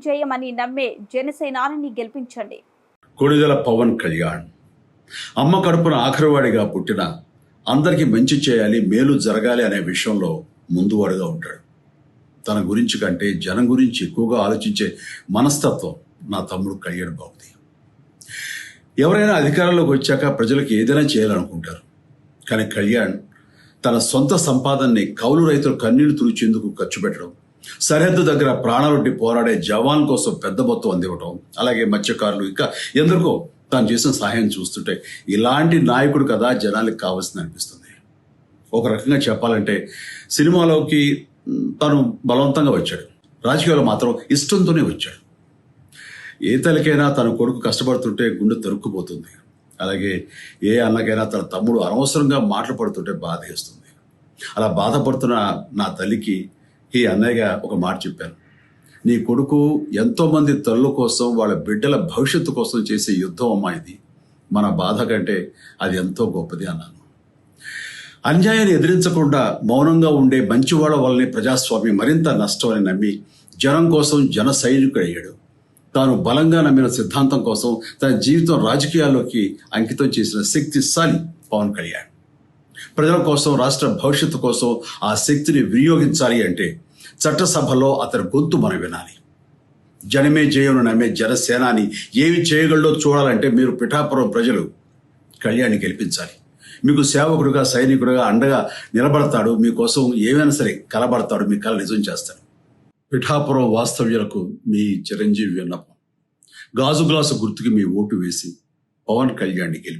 జయమని నమ్మే జనసేనాని గెలిపించండి. కొణిదెల పవన్ కళ్యాణ్ అమ్మ కడుపున ఆఖరివాడిగా పుట్టిన అందరికీ మంచి చేయాలి, మేలు జరగాలి అనే విషయంలో ముందువాడుగా ఉంటాడు. తన గురించి కంటే జనం గురించి ఎక్కువగా ఆలోచించే మనస్తత్వం నా తమ్ముడు కళ్యాణ్ బాబుది. ఎవరైనా అధికారంలోకి వచ్చాక ప్రజలకు ఏదైనా చేయాలనుకుంటారు. కానీ కళ్యాణ్ తన సొంత సంపాదనని కౌలు రైతుల కన్నీళ్లు తుడిచేందుకు ఖర్చు పెట్టడం, సరిహద్దు దగ్గర ప్రాణాలొడ్డి పోరాడే జవాన్ కోసం పెద్ద మొత్తం అందివ్వటం, అలాగే మత్స్యకారులు ఇంకా ఎందరికో తాను చేసిన సహాయం చూస్తుంటే ఇలాంటి నాయకుడు కదా జనాలకు కావాల్సింది అనిపిస్తుంది. ఒక రకంగా చెప్పాలంటే సినిమాలోకి తను బలవంతంగా వచ్చాడు, రాజకీయాలు మాత్రం ఇష్టంతోనే వచ్చాడు. ఏ తల్లికైనా తన కొడుకు కష్టపడుతుంటే గుండె తరుక్కుపోతుంది. అలాగే ఏ అన్నకైనా తన తమ్ముడు అనవసరంగా మాటలు పడుతుంటే బాధ వేస్తుంది. అలా బాధపడుతున్న నా తల్లికి ఈ అన్నయ్యగా ఒక మాట చెప్పాను. నీ కొడుకు ఎంతోమంది తల్లుల కోసం, వాళ్ళ బిడ్డల భవిష్యత్తు కోసం చేసే యుద్ధం అమ్మా ఇది. మన బాధ కంటే అది ఎంతో గొప్పది అన్నాను. అన్యాయాన్ని ఎదిరించకుండా మౌనంగా ఉండే మంచివాళ్ళ వల్లనే ప్రజాస్వామ్యం మరింత నష్టం అని నమ్మి జనం కోసం జన సైనికుడు అయ్యాడు. తాను బలంగా నమ్మిన సిద్ధాంతం కోసం తన జీవితం రాజకీయాల్లోకి అంకితం చేసిన శక్తిశాలి పవన్ కళ్యాణ్. ప్రజల కోసం, రాష్ట్ర భవిష్యత్తు కోసం ఆ శక్తిని వినియోగించాలి అంటే చట్టసభలో అతని గొంతు మనం వినాలి. జనమే జయను నమ్మే జనసేనాని ఏమి చేయగలడో చూడాలంటే మీరు పిఠాపురం ప్రజలు కళ్యాణ్ని గెలిపించాలి. మీకు సేవకుడుగా, సైనికుడుగా అండగా నిలబడతాడు. మీకోసం ఏమైనా సరే కలబడతాడు, మీ కళ నిజం చేస్తాడు. పిఠాపురం వాస్తవ్యులకు మీ చిరంజీవి విన్నపం. గాజు గ్లాసు గుర్తుకి మీ ఓటు వేసి పవన్ కళ్యాణ్ని గెలిపి